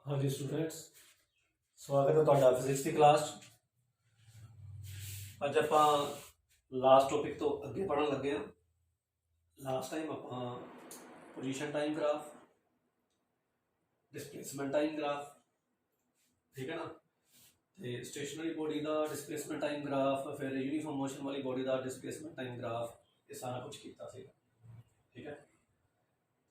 हाँ जी स्टूडेंट्स, स्वागत है ਤੁਹਾਡਾ ਫਿਜ਼ਿਕਸ ਦੀ ਕਲਾਸ 'ਚ। ਅੱਜ ਆਪਾਂ ਲਾਸਟ ਟੌਪਿਕ ਤੋਂ ਅੱਗੇ ਪੜ੍ਹਨ ਲੱਗੇ ਹਾਂ। ਲਾਸਟ ਟਾਈਮ ਆਪਾਂ position time graph, displacement time graph, ਠੀਕ ਹੈ ਨਾ, ਤੇ ਸਟੇਸ਼ਨਰੀ ਬੋਡੀ ਦਾ ਡਿਸਪਲੇਸਮੈਂਟ ਟਾਈਮ ਗ੍ਰਾਫ, ਫਿਰ ਯੂਨੀਫਾਰਮ ਮੋਸ਼ਨ ਵਾਲੀ ਬੋਡੀ ਦਾ ਡਿਸਪਲੇਸਮੈਂਟ ਟਾਈਮ ਗ੍ਰਾਫ, ਇਹ ਸਾਰਾ ਕੁਝ ਕੀਤਾ ਸੀਗਾ, ਠੀਕ ਹੈ।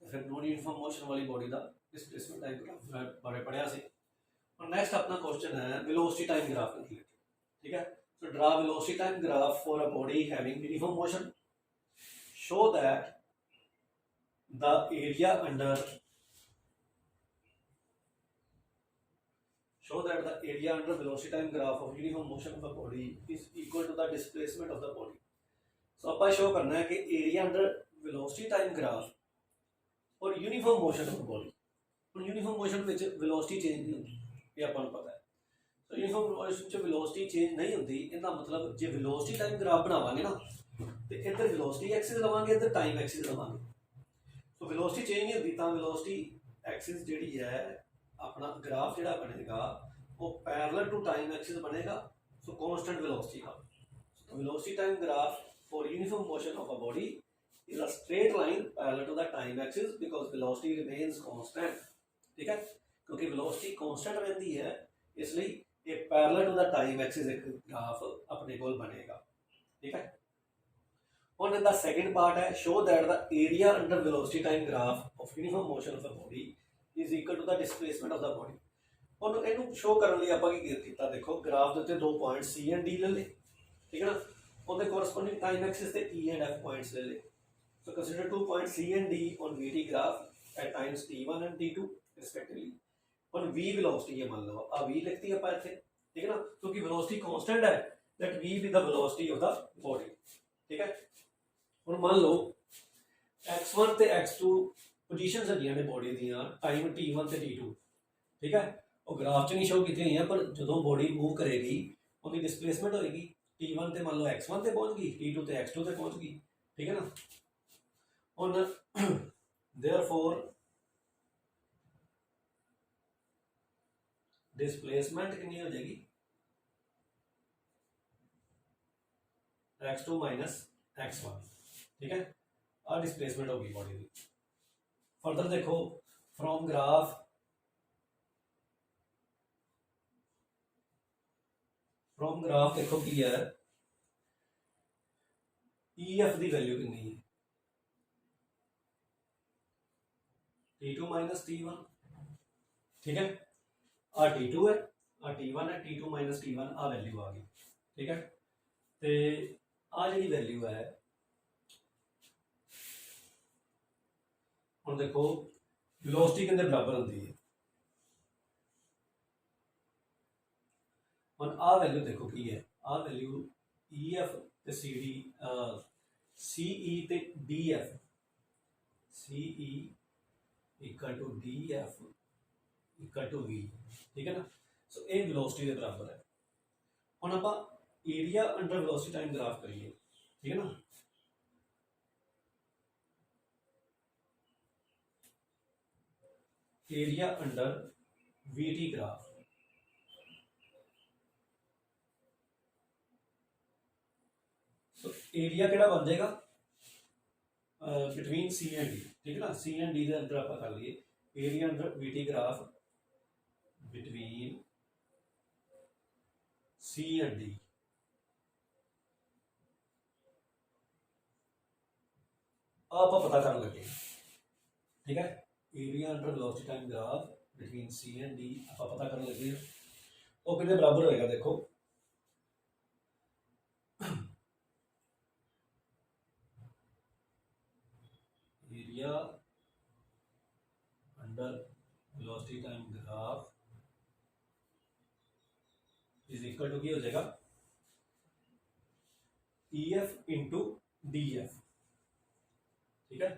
ਤੇ ਫਿਰ ਨੋਨ ਯੂਨੀਫਾਰਮ ਮੋਸ਼ਨ ਵਾਲੀ ਬੋਡੀ ਦਾ डिस्प्लेसमेंट टाइम ग्राफ बारे पढ़िया से। और नेक्स्ट अपना क्वेश्चन है वेलोसिटी टाइम ग्राफ के रिलेटेड, ठीक है। सो draw velocity time graph for a body having uniform motion, show that the area under velocity time graph of uniform motion of the body is equal to the displacement of the body. So आप show करना है कि area under velocity time graph और uniform motion of the body. Uniform motion में velocity change नहीं होती, ये अपन पता है। तो यूनिफॉर्म मोशन में वेलोसिटी चेंज नहीं होती, इसका मतलब जो वेलोसिटी टाइम ग्राफ बनावांगे ना, तो इधर वेलोसिटी एक्सिस लवांगे, इधर टाइम एक्सिस लवांगे। तो वेलोसिटी चेंज नहीं होती, तो वेलोसिटी एक्सिस जी है अपना ग्राफ जो बनेगा वो पैरेलल टू टाइम एक्सिस बनेगा। सो कॉन्स्टेंट वेलोसिटी का। तो velocity time graph for uniform motion of a body is a straight line parallel to the time axis because velocity remains constant, ठीक है। क्योंकि वेलोसिटी कांस्टेंट रहती है, इसलिए एक parallel to the time axis एक ग्राफ अपने को बनेगा, ठीक है। और द सेकंड पार्ट है show that the area under velocity time graph of uniform motion of the body is equal to the displacement of the body. और इनू शो करने लिए ਆਪਾਂ ਕੀ ਕੀਤਾ, देखो ग्राफ ਦੇ ਉੱਤੇ दो पॉइंट C एंड D ले ले, ठीक है ना। ਉਹਦੇ ਕੋਰਸਪੋਂਡਿੰਗ टाइम एक्सिस ਤੇ E एंड F पॉइंट्स ले ले। So consider 2 points C and D on VT graph at times T1 and T2 respectively। और V velocity है, मान लो अब V लिखती है पाए थे, ठीक है ना, क्योंकि velocity constant है, that V be the velocity of the body, ठीक है। और मान लो x1 ਤੇ x2 पोजीशंस हैं ने बॉडी ਦੀਆਂ टाइम T1 ਤੇ T2, ठीक है। ਉਹ ਗ੍ਰਾਫ 'ਚ ਨਹੀਂ ਸ਼ੋ ਕੀਤੀਆਂ ਹੋਈਆਂ, ਪਰ ਜਦੋਂ ਬੋਡੀ ਮੂਵ ਕਰੇਗੀ ਉਹਦੀ ਡਿਸਪਲੇਸਮੈਂਟ ਹੋਏਗੀ। T1 ਤੇ ਮੰਨ ਲਓ x1 ਤੇ ਪਹੁੰਚ ਗਈ, T2 ਤੇ x2 ਤੇ ਪਹੁੰਚ ਗਈ, ठीक है ना। On therefore डिस्प्लेसमेंट कितनी हो जाएगी, x2 माइनस x1, ठीक है। और डिस्प्लेसमेंट होगी बॉडी की। फर्दर देखो फ्रॉम ग्राफ देखो की है EF की वैल्यू कितनी है, T2 माइनस T1, ठीक है। आ T2 है, आ T1 है, T2 माइनस T1 आ वैल्यू आ गई, ठीक है। तो आ जी वैल्यू है, हम देखो वेलोसिटी कितने बराबर होती है। हम आ वैल्यू देखो की है, आ वैल्यू EF ते CD CE ते DF, CE equal to DF equal to V, ठीक है ना। सो ये वेलोसिटी के बराबर है। हम आप area under velocity time graph करिए, ठीक है ना। एरिया अंडर VT ग्राफ, तो एरिया केड़ा बन जाएगा बिटवीन C एंड D, ठीक है ना। C एंड D के अंदर आप कर लिए area under VT graph between C and D, आप पता कर लगे, ठीक है। Area under velocity time graph between C and D आप पता कर लगे वो कितने बराबर होएगा। देखो area under velocity time graph is equal to की हो जाएगा EF इंटू DF, ठीक है।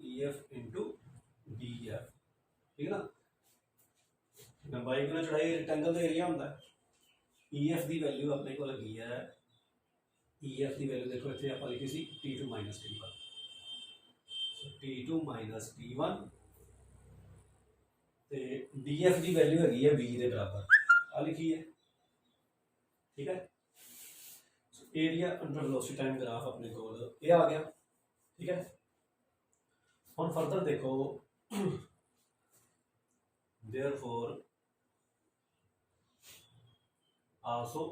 EF इंटू DF, ठीक है ना। लंबाई गुना चौड़ाई रेक्टेंगल का एरिया होता है। EF की वैल्यू अपने को लगी है, EF की वैल्यू देखो इतने आप लिखी सी T2 minus T1, T2 minus T1 ते df की वैल्यू हैगी है v के बराबर आ लिखी है, ठीक है। Area under velocity time graph अपने को ये आ गया, ठीक है। हम फर्दर देखो therefore also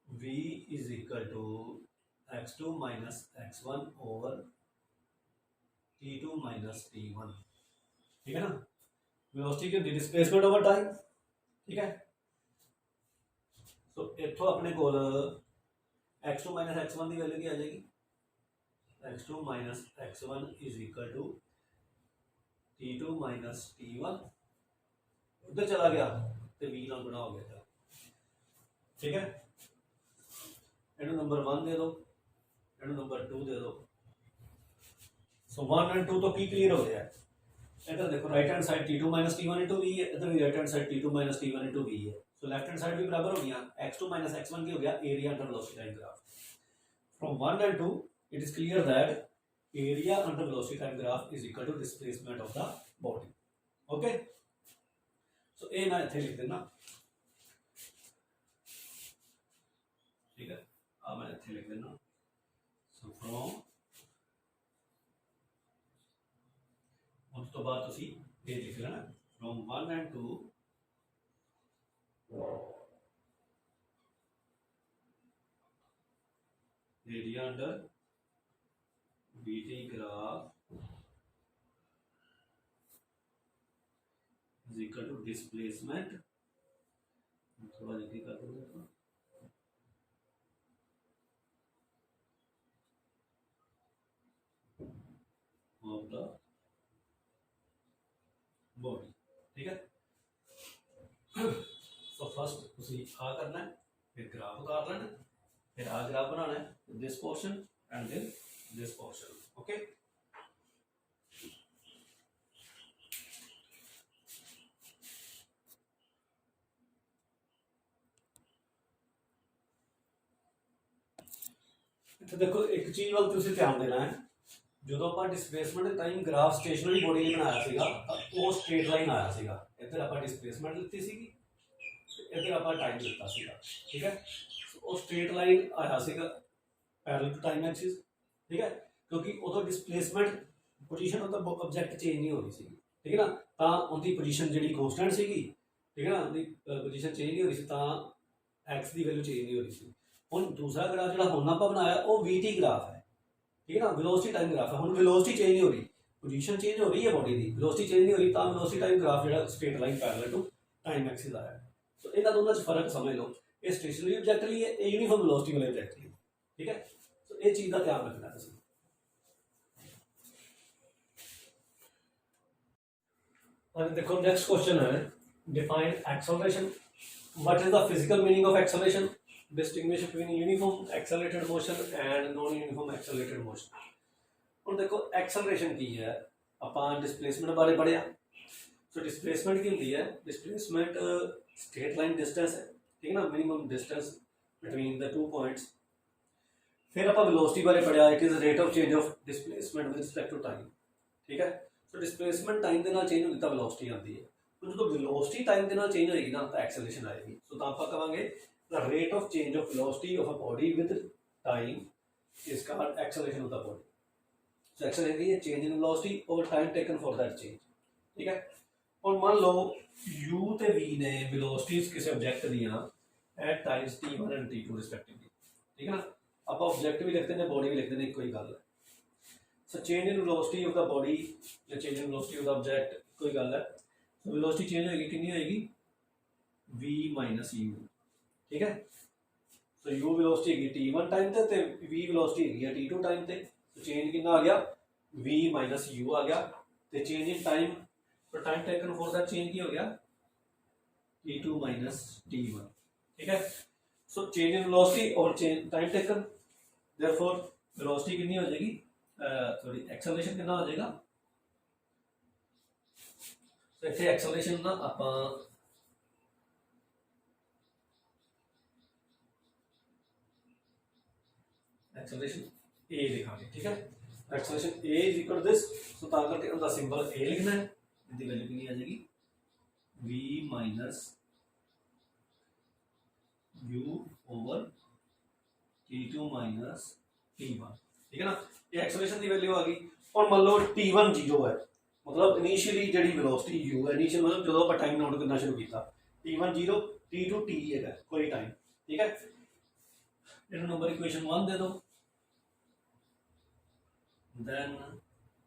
v is equal to x2 minus x1 over t2 minus t1, ठीक है ना। वेलोसिटी की डिस्प्लेसमेंट ओवर टाइम, ठीक है। तो इथों अपने को x2 माइनस x1 की वैल्यू क्या आ जाएगी, x2 minus x1 is equal to t2 minus t1, उधर चला गया तो v नाल गुणा हो गया, ठीक है। इन्हें नंबर 1 दे दो, इन्हें नंबर 2 दे दो। सो 1 एंड 2 तो की क्लियर हो गया है। इधर देखो right hand side t2 minus t1 into v है, इधर भी right hand side t2 minus t1 into v है। सो लेफ्ट हैंड साइड भी बराबर हो गया, x2 माइनस x1 की हो गया area under velocity time graph. From 1 and 2 it is clear that area under velocity time graph is equal to displacement of the body, okay. So a मैं इथे लिख देना, ठीक है। अब मैं इथे लिख देना, सो फ्रॉम उस तो बाद तुसी ये लिख लेना, from 1 and 2 area under VT graph is equal to displacement, थोड़ा जल्दी कर दूंगा ऑफ द बॉडी, ठीक है। सो फर्स्ट उसी आ करना है, फिर ग्राफ उतार लेना, फिर आ ग्राफ बनाना है, this portion and then this portion, okay. तो देखो एक चीज वाल तुसी ध्यान देना है, जो ਆਪਾਂ displacement time graph stationary body ने बनाया ਸੀਗਾ ਉਹ स्ट्रेट लाइन आया ਸੀਗਾ, ਇੱਧਰ ਆਪਾਂ डिस्प्लेसमेंट ਲਿੱਤੀ ਸੀਗੀ, ਇੱਧਰ ਆਪਾਂ टाइम ਲਿੱਤਾ ਸੀਗਾ, ठीक है। ਉਹ स्ट्रेट लाइन आया ਸੀਗਾ पैरेलल टू टाइम एक्सिस, ठीक है, क्योंकि ਉਦੋਂ डिस्प्लेसमेंट पोजीशन ਉਹਦਾ ऑब्जेक्ट चेंज नहीं हो रही ਸੀ, ठीक है ना, ਤਾਂ ਉਹਦੀ पोजीशन ਜਿਹੜੀ कांस्टेंट ਸੀਗੀ, ठीक है ना, ਉਹਦੀ पोजीशन चेंज नहीं हो रही ਸੀ, ਤਾਂ x ਦੀ ਵੈਲਿਊ चेंज नहीं हो रही ਸੀ। ਹੁਣ दूसरा ग्राफ ਜਿਹੜਾ ਹੁਣ ਆਪਾਂ ਬਣਾਇਆ ਉਹ vt ग्राफ है, ठीक है ना, वेलोसिटी टाइम ग्राफ है। हुन वेलोसिटी चेंज नहीं हो रही, पोजीशन चेंज हो रही है बॉडी दी, वेलोसिटी चेंज नहीं हो रही, ता वेलोसिटी टाइम ग्राफ जेड़ा straight line parallel to time axis आया है। सो इन्हां दोनों च फर्क समझ लो, ये स्टेशनरी ऑब्जेक्ट लिए ये यूनिफॉर्म वेलोसिटी वाले ऑब्जेक्ट लिए, ठीक है। सो ये चीज का ध्यान रखना तुसीं। अब देखो नेक्स्ट क्वेश्चन है, define acceleration, what is the physical meaning of acceleration, distinguish between uniform accelerated motion and non uniform accelerated motion। और देखो एक्सेलरेशन की है, अपन डिस्प्लेसमेंट बारे पढ़िया। सो डिस्प्लेसमेंट की होती है, डिस्प्लेसमेंट स्ट्रेट लाइन डिस्टेंस है, ठीक है ना, minimum distance between the two points. फिर अपन वेलोसिटी बारे पढ़िया, it is rate of change of displacement with respect to time, ठीक है। सो डिस्प्लेसमेंट टाइम के नाल चेंज होगी तो वेलोसिटी आती है, तो जो वेलोसिटी टाइम के नाल चेंज होगी ना तो एक्सेलरेशन आएगी। सो तो आप कहेंगे the rate of change of velocity of a body with time is called acceleration of the body। so acceleration is change in velocity over time taken for that change, ठीक है। और मान लो u ते v ने velocities किसी object दिया at times t1 and t2 respectively, ठीक है ना। अब ऑब्जेक्ट भी लिखते हैं बॉडी भी लिखते हैं, कोई गल है। so change in velocity of the body या change in velocity of the object कोई गल है। so velocity change होगी, कितनी होगी, v minus u, ठीक है। सो u वेलोसिटी है t1 टाइम ते v वेलोसिटी है t2 टाइम ते, तो चेंज कितना आ गया, v माइनस u आ गया, ते चेंज इन टाइम, तो time taken for that change की हो गया t2 माइनस t1, ठीक है। सो चेंज इन वेलोसिटी और change time taken, therefore velocity कितनी हो जाएगी, सॉरी एक्सेलरेशन कितना हो जाएगा। तो इथे एक्सेलरेशन ना ਆਪਾਂ एक्सेलरेशन a लिखांगे, ठीक है। Acceleration a is equal to this, so ਤਾਂ ਕਰਕੇ ਉਹਦਾ ਸਿੰਬਲ ए लिखना है, इसकी वैल्यू कितनी आ जाएगी v minus u over t2 minus t1, ठीक है ना। ये एक्सेलरेशन की वैल्यू आ गई। और मान लो t1 0 है, मतलब इनिशियली जी वेलोसिटी u है, इनिशियल मतलब जो आप टाइम नोट करना शुरू किया, t1 0 t2 t है कोई टाइम, ठीक है। इस नंबर इक्वेशन 1 दे दो, then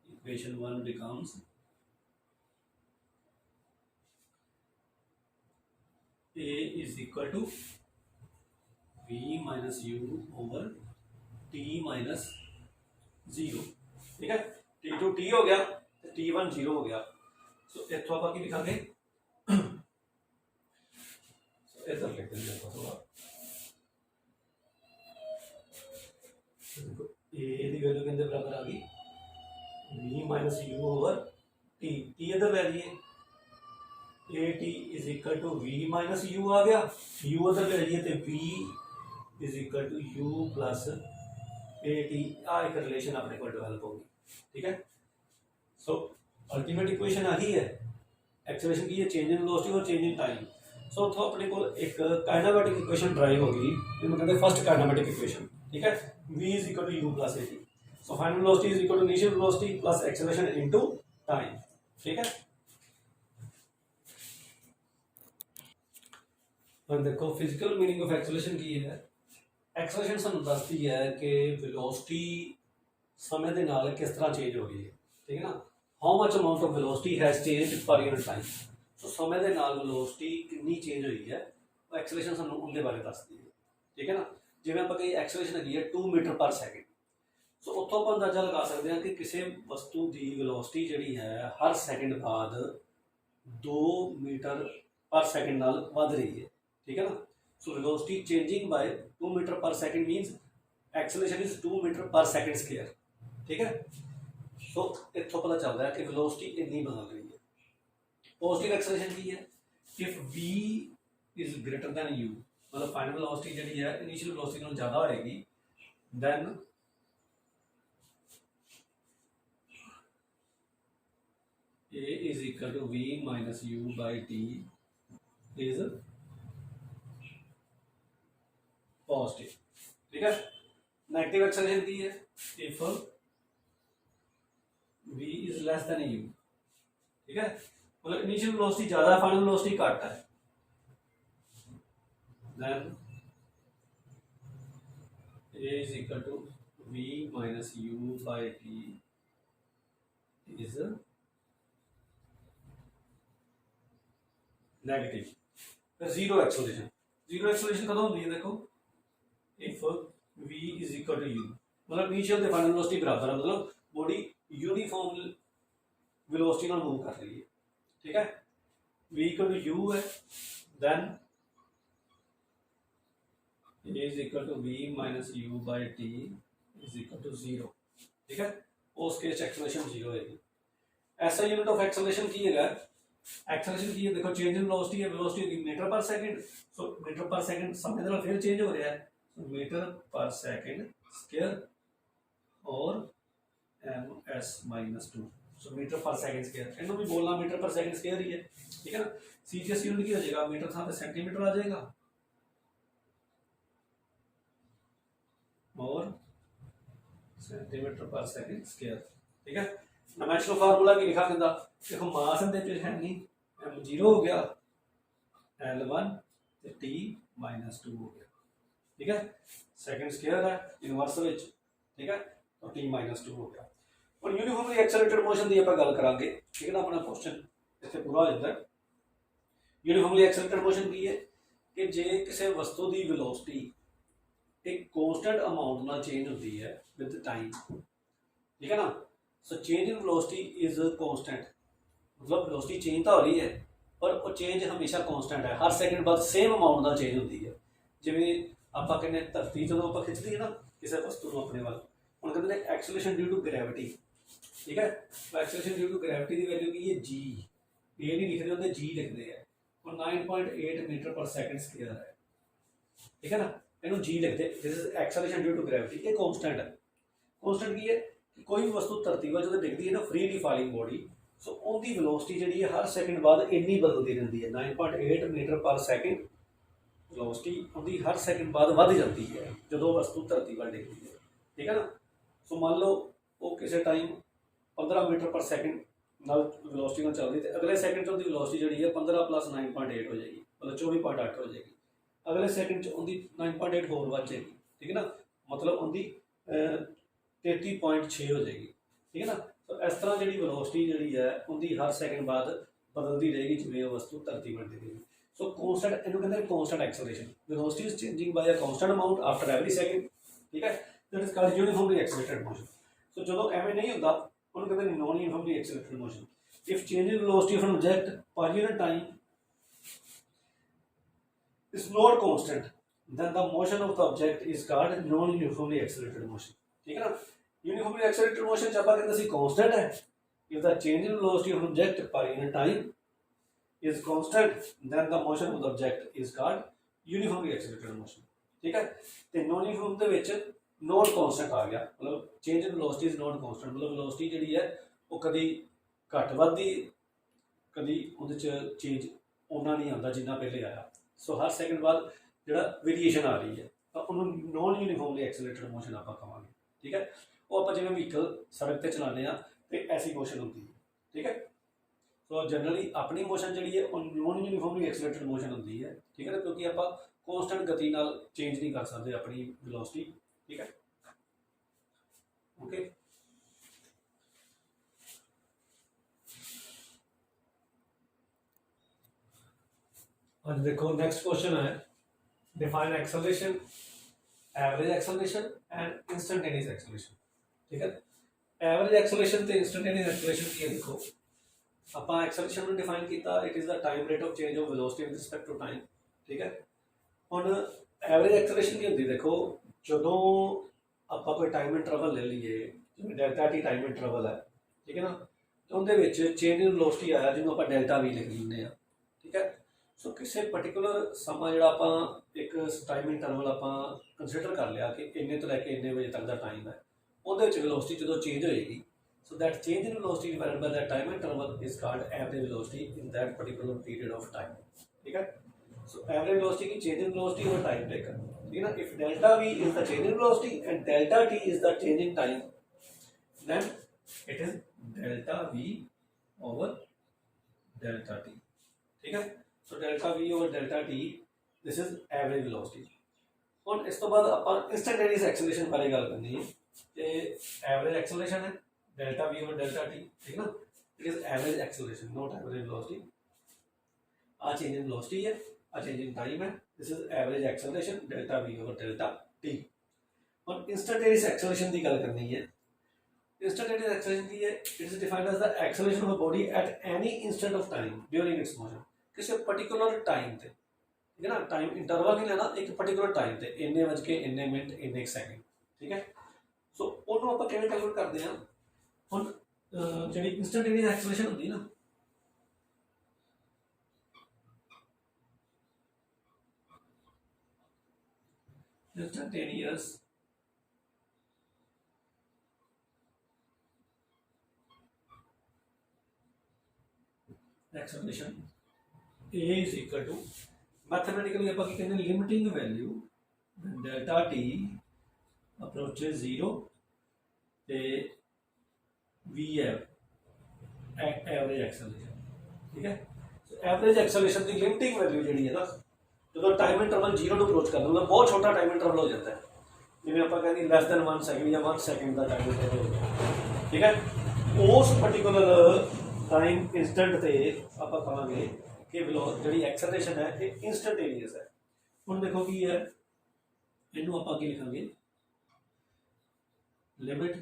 equation 1 becomes a is equal to v minus u over t minus 0, ठीक है। t2 t हो गया, t1 0 हो गया। सो इथों आप की लिखांगे, इधर लिख देंगे थोड़ा, ए दी वैल्यू कितने बराबर आ गई v minus u over t, t इधर ले लिए, a t is equal to v minus u आ गया, यू उधर ले जाइए तो v is equal to you plus A t, आ एक रिलेशन अपने को डेवलप होगी, ठीक है। सो अल्टीमेट इक्वेशन आ गई है एक्सेलरेशन की, चेंज इन वेलोसिटी और चेंज इन टाइम। सो तो अपने को एक काइनेमेटिक इक्वेशन ड्राइव होगी, जिसमें कहते हैं फर्स्ट काइनेमेटिक इक्वेशन, ठीक है। v is equal to you plus A T, so final velocity is equal to initial velocity plus acceleration into time, ठीक है। और देखो फिजिकल मीनिंग ऑफ एक्सेलरेशन की है, एक्सेलरेशन सानू दसती है कि वेलोसिटी समय के नाल किस तरह चेंज हो रही है, ठीक है ना। How much amount of velocity has change per unit time, so समय के नाल वेलोसिटी कितनी चेंज हुई है, एक्सेलरेशन सानू उनके बारे दसती है, ठीक है ना। जिवें आपां कही एक्सेलरेशन हैगी है 2 मीटर पर सैकेंड, सो उत्थों आपां अंदाजा लगा सकते हैं कि किसी वस्तु की वेलोसिटी जिहड़ी है हर सैकेंड बाद 2 मीटर पर सैकेंड नाल वध रही है, ठीक है ना। So velocity changing by 2 metre per second means acceleration is 2 metre per second square, ठीक है। सो इत्थों पता चलता है कि वेलोसिटी इतनी बदल रही है। पॉजिटिव एक्सेलरेशन की है, if v is greater than u, मतलब फाइनल वेलोसिटी जी है इनिशियल वेलोसिटी नालों ज़्यादा होएगी, than a is equal to v minus u by t is positive, ठीक है। नेगेटिव एक्सेलरेशन की है, if v is less than u, ठीक है, मतलब इनिशियल वेलोसिटी ज्यादा है, फाइनल वेलोसिटी घट है, then a is equal to v minus u by t is negative. फिर जीरो एक्सेलरेशन, जीरो एक्सेलरेशन कदों होती है, देखो if v is equal to u, मतलब इनिशियल ते फाइनल वेलोसिटी बराबर है, मतलब बॉडी यूनिफॉर्म वेलोसिटी नाल मूव कर रही है, ठीक है। v इक्वल टू u है, then a is equal to v minus u by t is equal to 0, ठीक है। उस केस एक्सेलरेशन 0 होगी। ऐसा यूनिट ऑफ एक्सेलरेशन की है, एक्सेलरेशन की है, देखो चेंज इन वेलोसिटी है, वेलोसिटी होगी मीटर पर सेकंड, सो मीटर पर सेकंड समय नाल फिर चेंज हो रहा है, मीटर पर सेकंड स्क्वायर और ms माइनस 2, सो मीटर पर सेकंड स्क्वायर, इन्हों भी बोलना मीटर पर सेकंड स्क्वायर ही है, ठीक है ना। सीजीएस यूनिट की हो जाएगा, मीटर था तो सेंटीमीटर आ जाएगा और सेंटीमीटर पर सेकंड स्क्वायर, ठीक है। डायमेंशनल फार्मूला की लिखा कहता, देखो मास दे है नहीं, m 0 हो गया, L1 t माइनस 2 हो गया, ठीक है। सेकंड स्क्वायर है इनवर्स विच, ठीक है, तो t माइनस 2 हो गया। और यूनिफॉर्मली एक्सेलरेटेड मोशन की आप गल करांगे, ठीक है ना। अपना क्वेश्चन इतने पूरा हो जाता है। यूनिफॉर्मली एक्सेलरेटेड मोशन की है कि जे किसी वस्तु की वेलोसिटी एक कांस्टेंट अमाउंट नाल चेंज होती है विद टाइम, ठीक है ना। So change in velocity is constant, मतलब वेलोसिटी चेंज तो हो रही है पर वो चेंज हमेशा कांस्टेंट है, हर सेकंड बाद सेम अमाउंट नाल चेंज होती है। जिवें आपां कहने धरती जो आपां खिंचदी है ना किसी वस्तु को अपने वाल, हुण कहते हैं एक्सेलरेशन ड्यू टू ग्रेविटी, ठीक है। तो एक्सेलरेशन ड्यू टू ग्रेविटी की वैल्यू की है g, ए नहीं लिखते होंगे g लिखते हैं, और 9.8 मीटर पर सेकंड स्क्वायर है, ठीक है ना। इन्हों g लिखते, this is acceleration due to gravity, ये कांस्टेंट है। कांस्टेंट की है कि कोई भी वस्तु धरती पर जो डिगती है ना फ्रीली फॉलिंग बॉडी, सो उनकी वेलोसिटी जी है हर सैकेंड बाद इन्नी बदलती रहती है, 9.8 मीटर पर सैकेंड वेलोसिटी उनकी हर सैकेंड बाद वध जाती है जो वस्तु धरती पर डिगती है, ठीक है ना। सो मान लो वो किसी टाइम 15 मीटर पर सैकेंड नाल वेलोसिटी में चल रही है, अगले सैकेंड उनकी वेलोसिटी जी है 15 प्लस 9.8 हो जाएगी, मतलब 24.8 हो जाएगी। अगले सैकेंड उनकी 9.8 होर बढ़ जाएगी, ठीक है ना, मतलब उनकी 33.6 हो जाएगी, ठीक है ना। तो इस तरह जी वेलोसिटी जी है उनकी हर सैकेंड बाद बदलती रहेगी जिम्मे वस्तु धरती पर डिगेगी। सो कॉन्स्टेंट इन्हों कहते हैं constant acceleration, velocity is changing by a constant amount after every second, ठीक है, that is called uniformly accelerated motion. So जो एवं नहीं होता उन्होंने कहते हैं non uniformly accelerated motion. If change in velocity of an object per unit time is not constant, then the motion of the object is called non-uniformly accelerated motion, ठीक है ना। यूनिफॉर्मली एक्सेलरेटेड मोशन जब कहते हैं constant है, if the change in velocity of an object per unit time is constant, then the motion of the object is called uniformly accelerated motion, ठीक है। ਤੇ नॉन यूनिफॉर्म ਦੇ ਵਿੱਚ नॉट कांस्टेंट आ गया, मतलब change in velocity is not constant, मतलब velocity ਜਿਹੜੀ ਹੈ ਉਹ ਕਦੀ ਘੱਟ ਵੱਧਦੀ ਕਦੀ ਉਹਦੇ ਚ ਚੇਂਜ ਉਹਨਾਂ ਨਹੀਂ ਆਉਂਦਾ ਜਿੰਨਾ ਪਹਿਲੇ ਆਇਆ। सो हर सैकेंड बाद जो वेरीएशन आ रही है तो उन्होंने नॉन यूनिफॉर्मली एक्सेलरेटेड मोशन आप कहेंगे, ठीक है। वो आप जिवें व्हीकल सड़क पर चलाने तो ऐसी मोशन होती है, ठीक है। सो जनरली अपनी मोशन जी है नॉन यूनिफॉर्मली एक्सेलरेटेड मोशन होती है, ठीक है ना, क्योंकि आप कॉन्स्टेंट गति नाल चेंज नहीं कर सकते अपनी वेलोसिटी, ठीक है, ओके। आज देखो नेक्स्ट क्वेश्चन है define acceleration, average acceleration and instantaneous acceleration, ठीक है। एवरेज एक्सेलरेशन तो इंस्टेंटेनियस एक्सेलरेशन की देखो आप एक्सेलरेशन में डिफाइन किया, it is the time rate of change of velocity with respect to time, ठीक है। हुण एवरेज एक्सेलरेशन की होती देखो जो आप कोई टाइम इंटरवल ले लीए जिवें डेल्टा टी टाइम इंटरवल है, ठीक है ना, तो उहदे विच चेंज इन वेलोसिटी आया जिन्होंने आप डेल्टा वी लिख लैंदे आ, ठीक है। सो किसी पर्टिकुलर समा जो आप एक टाइम इंटरवल आप कंसिडर कर लिया कि इन्ने तो लैके इन्ने बजे तक का टाइम है, वो वेलोसिटी जो चेंज होएगी, so that change in velocity divided by that time interval is called average velocity in that particular period of time, ठीक है। सो एवरेज वेलोसिटी की चेंज इन वेलोसिटी और टाइम टेकन, ठीक है ना। If delta V is the change in velocity and delta T is the change in time, then it is delta we over delta T, ठीक है। So delta we over delta T this is average velocity. और इस तो बाद आप instantaneous acceleration बारे गल करनी है कि एवरेज एक्सेलरेशन है delta we over delta T, ठीक है ना, it is average acceleration not average velocity. आ चेंज इन वेलोसिटी है, आ चेंज इन टाइम है, this is average acceleration delta we over delta t. और इंस्टेंटेनियस एक्सेलरेशन की गल करनी है, इंस्टेंटेनियस एक्सेलरेशन की है, it is defined as the acceleration of a body at any instant of time during its motion, किसी particular time से, ठीक है ना, टाइम इंटरवल नहीं लेना, एक पर्टिकुलर टाइम से इन्ने बज के इन्ने मिनट इन्ने सैकेंड, ठीक है। सो उन्होंने आप किवें कैलकुलेट करते हैं, हुण जिहड़ी इंस्टेंटेनियस एक्सेलरेशन होंदी ना, instantaneous acceleration A is equal to mathematically आप की कहते हैं limiting value delta T approaches 0 ते वी एवरेज एक्सेलरेशन, ठीक है। एवरेज एक्सेलरेशन की लिमिटिंग वैल्यू जी है ना जो टाइम इंटरवल 0 को अप्रोच करना, मतलब बहुत छोटा टाइम इंटरवल हो जाता है, जिवें आप कहते लैस दैन 1 सैकेंड या 1 सैकेंड का टाइम इंटरवल हो जाता, ठीक है। उस पर्टिकुलर टाइम इंस्टेंट से आप कहेंगे कि जी एक्सेलरेशन है ये इंस्टेंटेनियस है। हम देखो कि है इनू आप लिखांगे लिमिट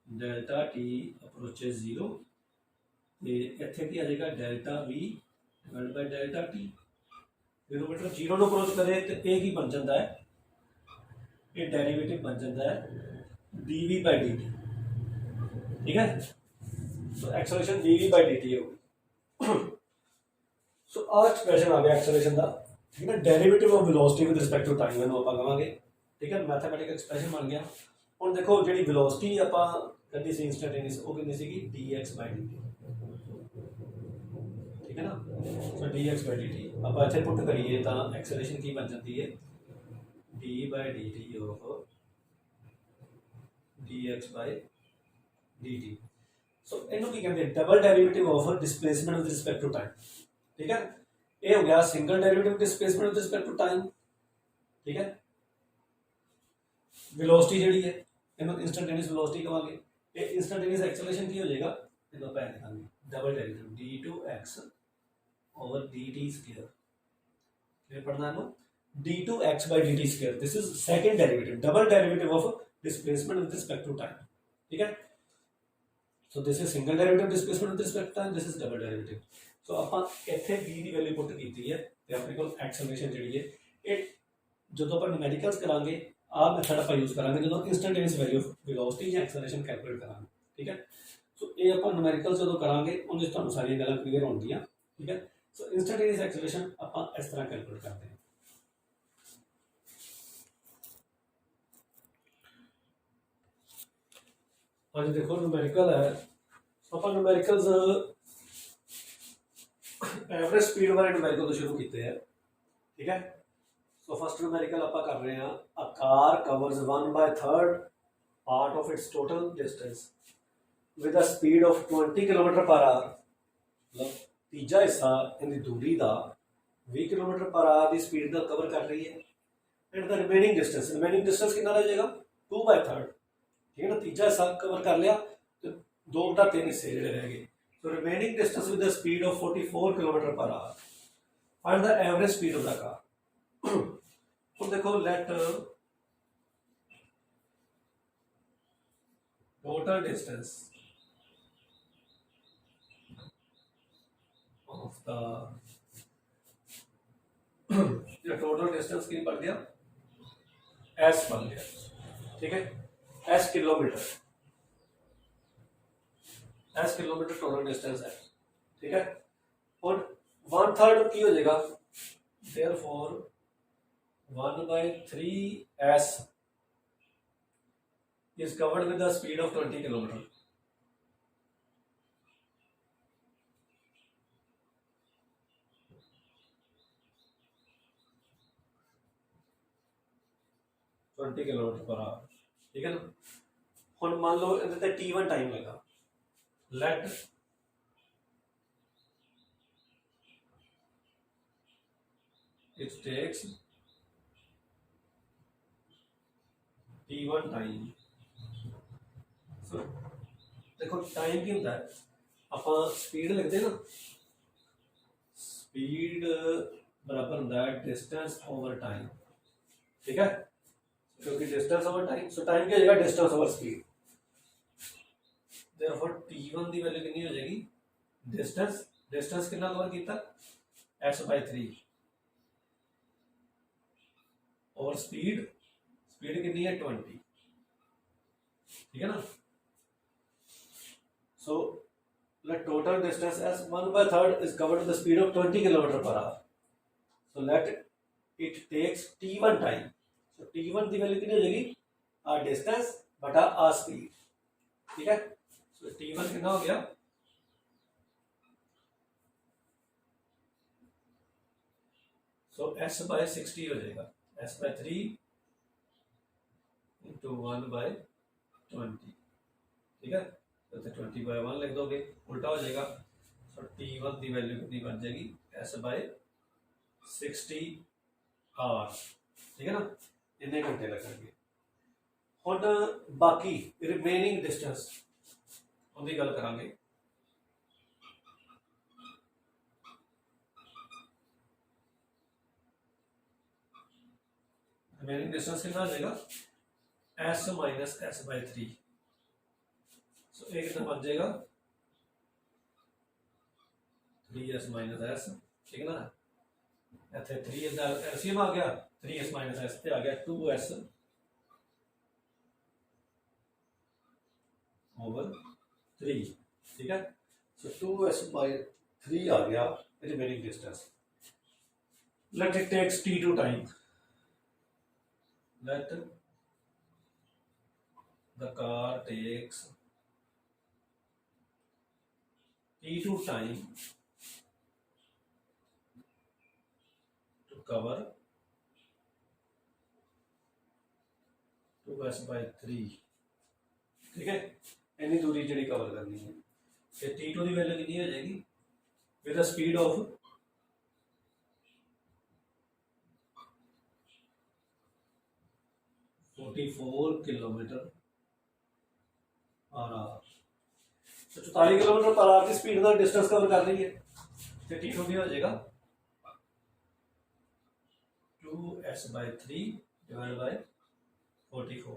डेल्टा टी अप्रोचेज 0 इत्थे की आ जाएगा delta we divide by delta T, kilometre 0 को अप्रोच करे तो ये की बन जाता है, ये डेरिवेटिव बन जाता है d v by d t, ठीक है। तो acceleration d v by d t होगी। सो आ एक्सप्रैशन आ गया एक्सेलरेशन का, ठीक है, derivative of velocity with respect to time आप कहेंगे, ठीक है, मैथमेटिकल एक्सप्रैशन बन गया। हुण देखो जी वेलोसिटी आप कदी सी इंस्टेंटेनियस वो कितनी सी dx/dt, ठीक है ना। सो dx/dt आप इतने पुट करिए तो एक्सेलरेशन की बन जाती है d/dt ऑफ dx/dt। सो इनू की कहते हैं double derivative of displacement with respect to time, ठीक है। ये हो गया single derivative displacement with respect to time, ठीक है। वेलोसिटी ਜਿਹੜੀ है ਇਹਨੂੰ इंस्टेंटेनियस वेलोसिटी कहांगे, ये इंस्टेंटेनियस एक्सेलरेशन की हो जाएगा ਇਹਨੂੰ ਆਪਾਂ ਲਿਖਾਂਗੇ double derivative d2x over dt square, ये पढ़ना है d2x/dt square, this is second derivative, double derivative of displacement with respect to time, ठीक है। So this is single derivative displacement with respect to time, this is double derivative. So ਆਪਾਂ ਇੱਥੇ b ਦੀ value ਪੁੱਟ ਕੀਤੀ ਹੈ ਤੇ ਆਪਣੇ ਕੋਲ acceleration ਜਿਹੜੀ ਹੈ ਇਹ ਜਦੋਂ ਆਪਾਂ ਨਿਊਮੈਰੀਕਲਸ ਕਰਾਂਗੇ ਆ ਮੈਥਡ ਆਪਾਂ ਯੂਜ਼ ਕਰਾਂਗੇ ਜਦੋਂ ਇੰਸਟੈਂਟੇਨੀਅਸ ਵੈਲਿਊ ਆਫ ਵੈਲੋਸਿਟੀ ਜਾਂ ਐਕਸਲਰੇਸ਼ਨ ਕੈਲਕੂਲੇਟ ਕਰਾਂਗੇ, ਠੀਕ ਹੈ। ਸੋ ਇਹ ਆਪਾਂ ਨਿਊਮੈਰੀਕਲਸ ਜਦੋਂ ਕਰਾਂਗੇ ਉਹਦੇ 'ਚ ਤੁਹਾਨੂੰ ਸਾਰੀਆਂ ਗੱਲਾਂ ਕਲੀਅਰ ਹੋਣਗੀਆਂ, ठीक है। सो इंस्टेंटेनियस एक्सेलरेशन ਆਪਾਂ ਇਸ ਤਰ੍ਹਾਂ ਕੈਲਕੂਲੇਟ ਕਰਦੇ ਹਾਂ। ਅੱਜ ਦੇਖੋ ਨਿਊਮੈਰੀਕਲ ਹੈ, ਆਪਾਂ ਨਿਊਮੈਰੀਕਲਸ एवरेज स्पीड वाले न्यूमेरिकल तो शुरू किए हैं, ठीक है। सो फर्स्ट न्यूमेरिकल आप कर रहे हैं, a car covers 1/3 part of its total distance with a speed of 20 kilometre per our, मतलब तीजा हिस्सा इनकी दूरी का 20 किलोमीटर पर आवर की स्पीड का कवर कर रही है। एंड द रिमेनिंग डिस्टेंस कितना रह जाएगा 2/3, ठीक है ना। तीजा हिस्सा कवर कर लिया तो 2/3 हिस्से जो रह गए। So remaining distance with the speed of 44 km per hour. Find the average speed of the car. तो देखो let total distance of the ये total distance कितनी पड़ गया s बन गया, ठीक है। s kilometre, s kilometre total distance है, ठीक है। और 1/3 की हो जाएगा, therefore 1/3s is covered with the speed of 20 kilometre. Per our, ठीक है ना। हम मान लो इधर t1 टाइम लगा, let it takes t1 time. So देखो टाइम की होता है, आप स्पीड लिखते हैं ना, स्पीड बराबर होता है डिस्टेंस ओवर टाइम, ठीक है। क्योंकि डिस्टेंस ओवर टाइम, सो टाइम क्या हो जाएगा distance over speed. Therefore t1 की वैल्यू कितनी हो जाएगी डिस्टेंस कितना कवर किया s/3 और स्पीड कितनी है 20, ठीक है ना। सो let total distance as 1/3 is covered with the speed of 20 km per hour। So let it takes t1 time। So t1 की वैल्यू कितनी हो जाएगी आ डिस्टेंस बटा आ स्पीड, ठीक है। तो t1 कितना हो गया सो s/60 हो जाएगा, s/3 × 1/20, ठीक है। तो 20/1 लिख दोगे, उल्टा हो जाएगा। सो t1 की वैल्यू कितनी बन जाएगी s/60 आवर, ठीक है ना। इतने घंटे लगेंगे। हुण बाकी रिमेनिंग डिस्टेंस उनकी गल करांगे। रिमेनिंग डिस्टेंस कितना आ जाएगा s - s/3। सो एक कितना बन जाएगा 3s - s, ठीक है ना। इतने 3s का एलसीएम आ गया, 3s - s पे आ गया 2s over 3, ठीक है। सो 2s/3 आ गया remaining distance. Let it takes t2 time, let the car takes T2 time to cover 2s/3, ठीक है, इन्नी दूरी जी कवर करनी है। तो T2 की वैल्यू कितनी हो जाएगी with a speed of 44 kilometre per our. तो 44 किलोमीटर पर आवर की स्पीड का डिस्टेंस कवर कर रही है। तो T2 की हो जाएगा 2s/3 डिवाइड बाय 44,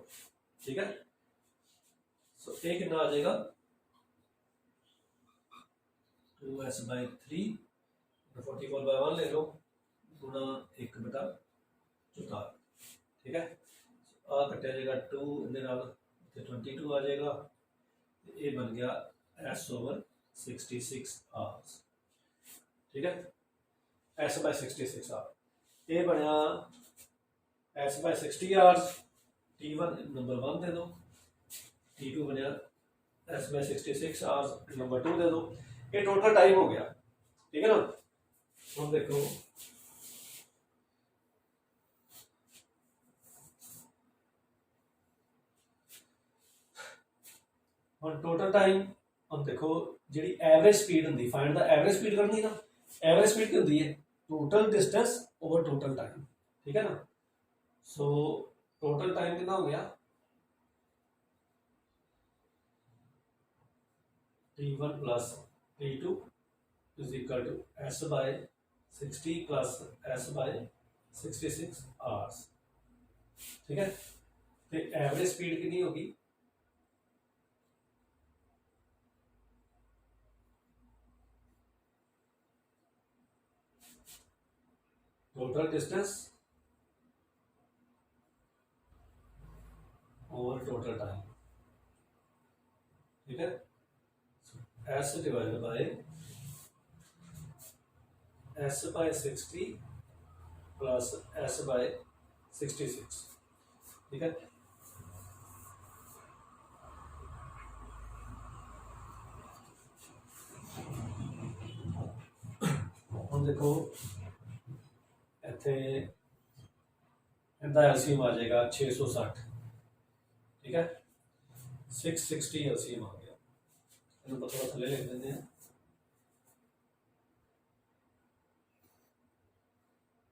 ठीक है। सो ये कितना आ जाएगा 2s/3 44/1 ले लो गुना 1/44, ठीक है। आ कटिया जाएगा 2 22 आ जाएगा। ये बन गया s/66 आवर्स, ठीक है, s/66 आवर। ये बनया s/60 आवर्स। T1 नंबर 1 दे दो, T2 बनया s/66 आवर्स नंबर 2 दे दो। ये टोटल टाइम हो गया, ठीक है ना। हम देखो हम टोटल टाइम, हम देखो जी एवरेज स्पीड होंगी, फाइंड द एवरेज स्पीड करनी ना। एवरेज स्पीड की होंगी है total distance over total time, ठीक है ना। सो टोटल टाइम कितना हो गया T1 plus T2 is equal to s/60 plus s/66 hours, ठीक है। तो एवरेज स्पीड कितनी होगी total distance over total time, ठीक है। s divided by s/60 plus s/66, ठीक है। हम देखो इतने इनका एलसीएम आ जाएगा 660, ठीक है। 660 एलसीएम आ गया, इन्होंने थोड़ा थले लिख देते हैं।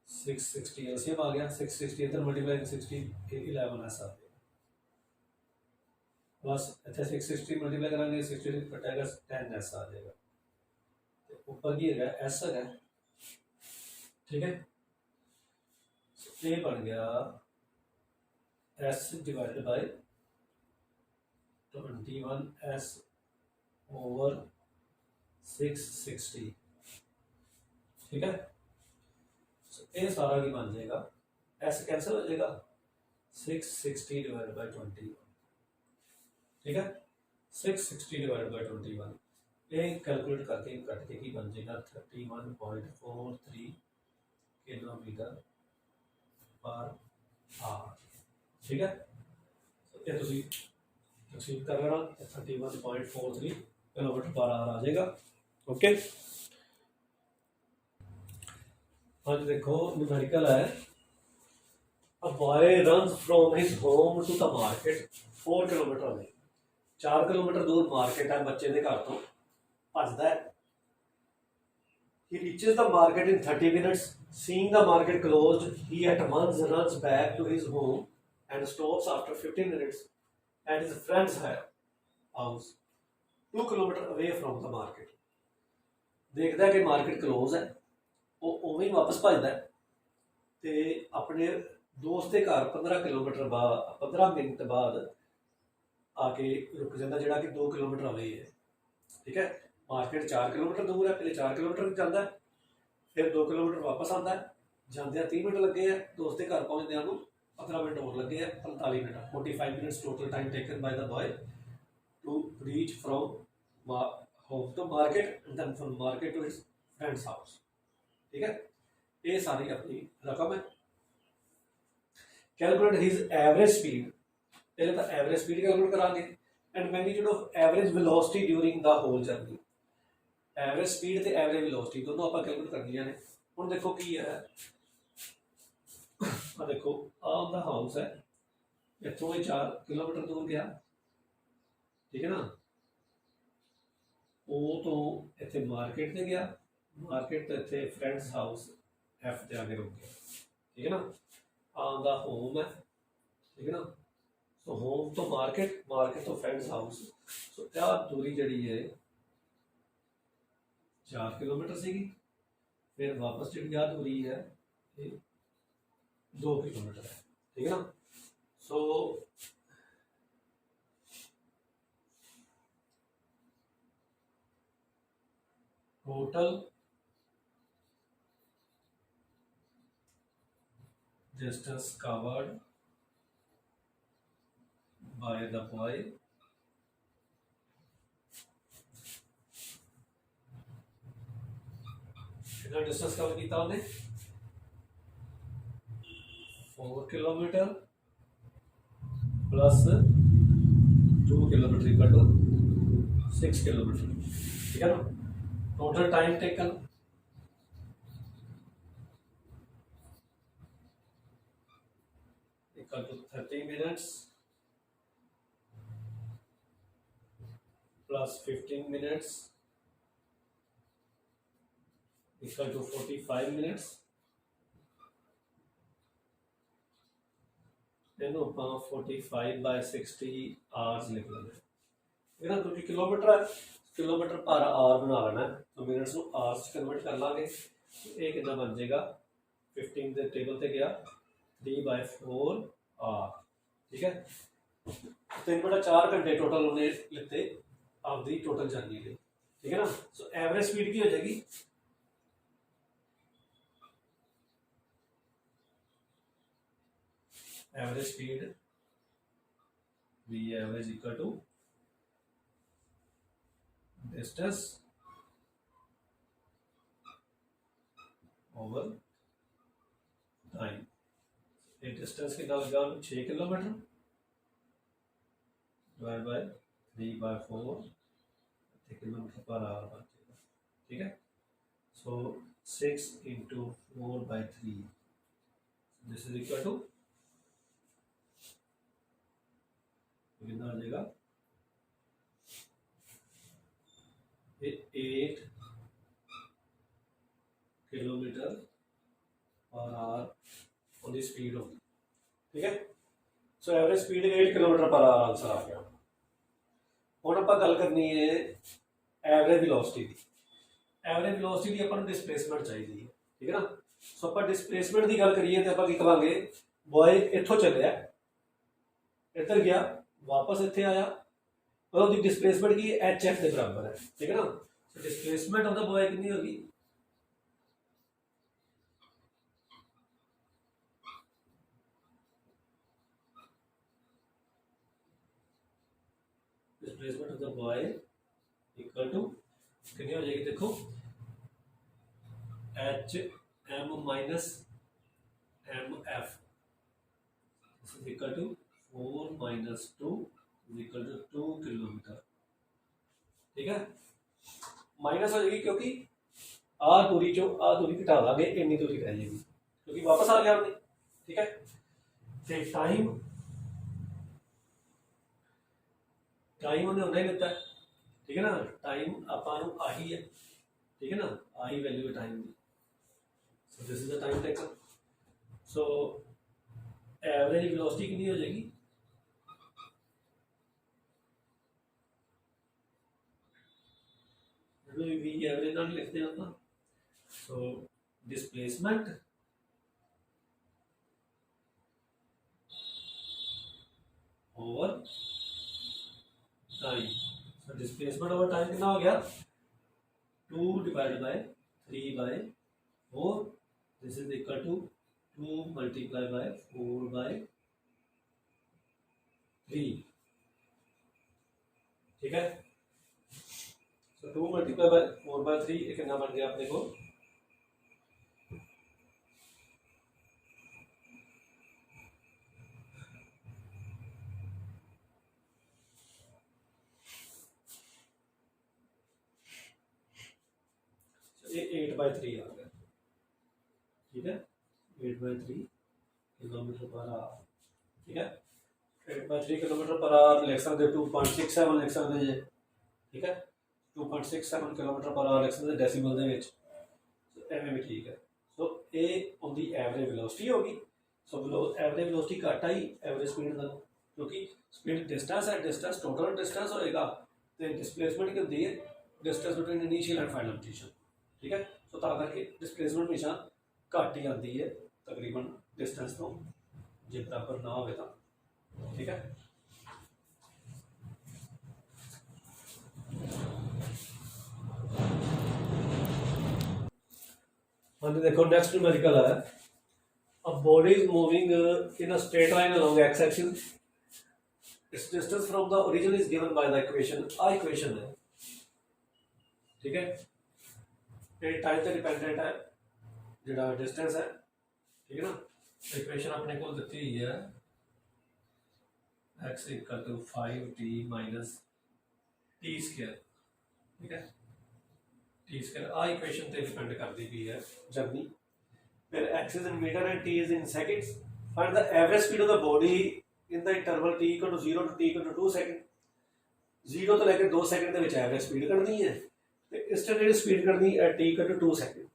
660 एलसीएम आ गया, 660 इधर मल्टीप्लाई 60 11 ऐसा आ गया, प्लस इतने 660 मल्टीप्लाई करेंगे 60 कटेगा 10 ऐसा आ जाएगा। ऊपर की है एस है, ठीक है। ये बन गया s divided by 21s over 660, ठीक है। ये सारा की बन जाएगा, s कैंसिल हो जाएगा 660 डिवाइडेड बाय 21, ठीक है। 660 डिवाइडेड बाय 21 ये कैलकुलेट करके कट के बन जाएगा 31.43 किलोमीटर पर आवर, ठीक है। ये तुम तकसीम कर लेना 31.43 किलोमीटर पर आवर आ जाएगा, ओके। हाँ जी देखो न्यूमेरिकल है, a boy runs from his home to the market 4 kilometre away. 4 kilometre दूर मार्केट है, बच्चे के घर तो भजदा है। He reaches the market in 30 minutes. Seeing the market closed, he at once runs back to his home and stops after 15 minutes at his friend's house 2 kilometer away from the market. देखता है कि market close है, वो उवें ही वापस भजदा है ते अपने दोस्त के घर 15 किलोमीटर बाद 15 मिनट बाद आके रुक जाता, जिहड़ा कि 2 किलोमीटर अवे है, ठीक है। मार्केट 4 किलोमीटर दूर है, पहले 4 किलोमीटर जाता है, फिर 2 किलोमीटर वापस आता है, जाते 30 मिनट लगे हैं, दोस्त के घर पहुँचते 15 मिनट और लगे हैं, 45 minute 45 minutes total time taken by the boy to reach from home to market and then from market to his friend's house, ठीक है। ये सारी अपनी रकम है। कैलकुलेट हिज एवरेज स्पीड, पहले तो एवरेज स्पीड कैलकुलेट करांगे and magnitude of average velocity during the whole journey. 4 kilometre दूर मार्केट है, 4 किलोमीटर जाता है, 15 मिनट लगे हैं, 2 किलोमीटर वापस आता है, जाते 30 मिनट लगे हैं, 45 minute total time taken by the boy to reach from home to market and then from market to his friend's house, ठीक है। ये सारी अपनी रकम है। कैलकुलेट हिज एवरेज स्पीड, पहले तो एवरेज स्पीड कैलकुलेट करांगे and magnitude of average velocity during the whole journey. 4 average speed ते एवरेज वेलोसिटी दोनों आप कैलकुलेट करनियां ने। हुण देखो की है, आ देखो आ उहदा हाउस है, इत्थों 4 किलोमीटर दूर गया, ठीक है ना। ਉਹ ਤੋਂ ਇੱਥੇ ਮਾਰਕੀਟ ਤੇ ਗਿਆ, ਮਾਰਕੀਟ ਤੋਂ ਇੱਥੇ ਫਰੈਂਡਸ ਹਾਊਸ ਐਫ ਤੇ ਆ ਕੇ ਰੁਕ ਗਿਆ, ਠੀਕ ਹੈ ਨਾ। ਆਉਂਦਾ ਹੋਮ ਹੈ, ਠੀਕ ਹੈ ਨਾ। ਸੋ ਹੋਮ ਤੋਂ ਮਾਰਕੀਟ, ਮਾਰਕੀਟ ਤੋਂ ਫਰੈਂਡਸ ਹਾਊਸ, ਸੋ ਇਹ ਦੂਰੀ ਜਿਹੜੀ ਹੈ 4 ਕਿਲੋਮੀਟਰ ਸੀਗੀ। ਫਿਰ ਵਾਪਸ ਜਿਹੜੀ ਆ ਦੂਰੀ ਹੈ ਇਹ 2 ਕਿਲੋਮੀਟਰ ਹੈ, ਠੀਕ ਹੈ ਨਾ। So total distance covered by the boy कितना डिस्टेंस कवर किया हमने 4 kilometre plus 2 kilometre equal to 6 kilometre, ठीक है ना। Total time taken equal to 30 minutes plus 15 minutes equal to 45 minutes। इन्हों आप 45 by 60 आवर्स लिख लेना, ठीक है ना, क्योंकि किलोमीटर है, किलोमीटर पर आवर बना लेना है, तो मिनट्स को आवर्स कन्वर्ट कर लाँगे। ये कितना बन जाएगा 15 के टेबल से गया 3/4 आवर, ठीक है। 3/4 घंटे टोटल उन्हें लेते आपकी टोटल जर्नी लिए, ठीक है ना। सो एवरेज स्पीड की हो जाएगी average speed V average equal to distance over time. ये डिस्टेंस कितना लगा 6 kilometre divide by 3/4 kilometre per hour बन जाएगा, ठीक है। So 6 × 4/3 this is equal to कितना आ जाएगा 8 kilometre per hour on the speed होगी, ठीक है। So average speed 8 kilometre per hour answer आ गया। ਹੁਣ ਆਪਾਂ ਗੱਲ ਕਰਨੀ ਹੈ ਐਵਰੇਜ ਵੈਲੋਸਿਟੀ ਦੀ। ਐਵਰੇਜ ਵੈਲੋਸਿਟੀ ਦੀ ਆਪਾਂ ਨੂੰ ਡਿਸਪਲੇਸਮੈਂਟ ਚਾਹੀਦੀ ਹੈ, ਠੀਕ ਹੈ ਨਾ। ਸੋ ਆਪਾਂ ਡਿਸਪਲੇਸਮੈਂਟ ਦੀ ਗੱਲ ਕਰੀਏ ਤੇ ਆਪਾਂ ਕੀ ਕਹਾਂਗੇ, ਬॉय ਇੱਥੋਂ ਚੱਲਿਆ, ਇੱਧਰ ਗਿਆ, ਵਾਪਸ ਇੱਥੇ ਆਇਆ, ਉਹਦੀ ਡਿਸਪਲੇਸਮੈਂਟ ਕੀ HF ਦੇ ਬਰਾਬਰ ਹੈ, ਠੀਕ ਹੈ ਨਾ। So displacement of the boy ਕਿੰਨੀ ਹੋਗੀ displacement of the boy equal to कितनी हो जाएगी, देखो HM minus MF equal to 4 - 2 equal to 2 kilometre, ठीक है। माइनस हो जाएगी क्योंकि आ दूरी चो आ दूरी घटा देंगे, इन्नी दूरी रह जाएगी क्योंकि वापस आ गया हमने, ठीक है। तो टाइम टाइम उन्हें उन्हें दिता है, ठीक है ना। टाइम आपा आही है, ठीक है ना, आही वैल्यू है टाइम की। So this is the time taken. So average velocity कितनी हो जाएगी, वी एवरेज ना लिखते हैं अपना। So displacement over time. So displacement over time कितना हो गया 2 divided by 3/4 this is equal to 2 multiply by 4/3, ठीक है। सो 2 मल्टीप्लाई बाय 4/3 ये कितना बन गया अपने को ये 8/3 आ गया, ठीक है, 8/3 किलोमीटर पर आवर, ठीक है। 8/3 किलोमीटर पर आवर लिख सकते 2.67 लिख सकते जे, ठीक है, 2.67 किलोमीटर पर आवर लिख सकते डेसीमल ਦੇ ਵਿੱਚ, ਐਵੇਂ ਵੀ ਠੀਕ ਹੈ। ਸੋ ਇਹ ਉਹਦੀ ਐਵਰੇਜ ਵੈਲੋਸਿਟੀ ਹੋਗੀ। ਸੋ ਐਵਰੇਜ ਵੈਲੋਸਿਟੀ ਘੱਟ ਆਈ ਐਵਰੇਜ ਸਪੀਡ ਨਾਲੋਂ, ਕਿਉਂਕਿ ਸਪੀਡ डिस्टेंस है, डिस्टेंस टोटल डिस्टेंस होएगा तो डिस्प्लेसमेंट की होती है distance between initial and final position, ठीक है। सो तां करके डिस्प्लेसमेंट हमेशा घट ही आती है तकरीबन डिस्टेंस तो, जे बराबर ना हो तो, ठीक है। हाँ देखो नेक्स्ट न्यूमेरिकल है, a body is moving in a straight line along x-axis, its distance from the origin is given by the equation, आ equation है, ठीक है। ये टाइम से डिपेंडेंट है जिहड़ा डिस्टेंस है, ठीक है ना। इक्वेशन अपने को दी हुई है x equal to 5t minus t square, ठीक है, टी स्क्वायर आ इक्वेशन पे डिपेंड करती भी है जर्नी। फिर x is in metre and t is in seconds, find the average speed of the body in the interval t equal to 0 टू t equal to 2 second, 0 तो लेकर 2 second ਦੇ ਵਿੱਚ एवरेज स्पीड कढनी है ਤੇ ਇਸ ਤੇ ਜਿਹੜੀ स्पीड कढनी है t इक्वल टू 2 सेकंड,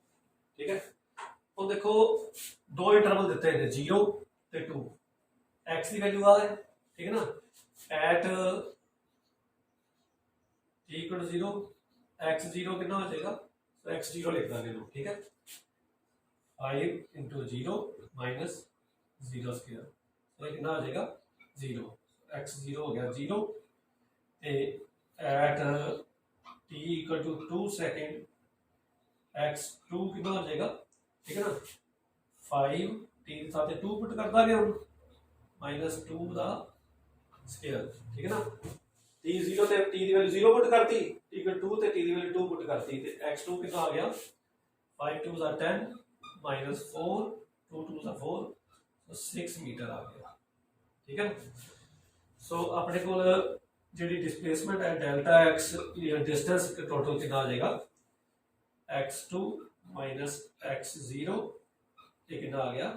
ठीक है। ਹੁਣ देखो दो इंटरवल दिते हैं 0 ਤੇ 2, x ਦੀ वैल्यू आ है, ठीक है ना, eight t equal to 0 x0 कितना हो जाएगा, तो x0 लिख देंगे लोग, ठीक है, 5 इंटू 0 माइनस 0 स्क्वायर, तो कितना हो जाएगा 0, x0 हो गया 0, at t equal to 2 second x2 कितना हो जाएगा, ठीक है ना, 5 t के साथ 2 पुट कर देंगे हम, माइनस 2 का स्क्वायर, ठीक है ना, t 0 ਤੇ t ਦੀ ਵੈਲਿਊ 0 ਪੁੱਟ ਕਰਤੀ, t ਇਕੁਅਲ 2 ਤੇ t ਦੀ ਵੈਲਿਊ 2 ਪੁੱਟ ਕਰਤੀ, ਤੇ x2 ਕਿੰਨਾ ਆ ਗਿਆ 5 2 ਦਾ 10 माइनस 4 2 2 ਦਾ 4, so 6 मीटर आ गया, ठीक है। सो अपने को जी डिस्प्लेसमेंट है डेल्टा एक्स डिस्टेंस टोटल कितना आ जाएगा x2 माइनस x0, ये कितना आ गया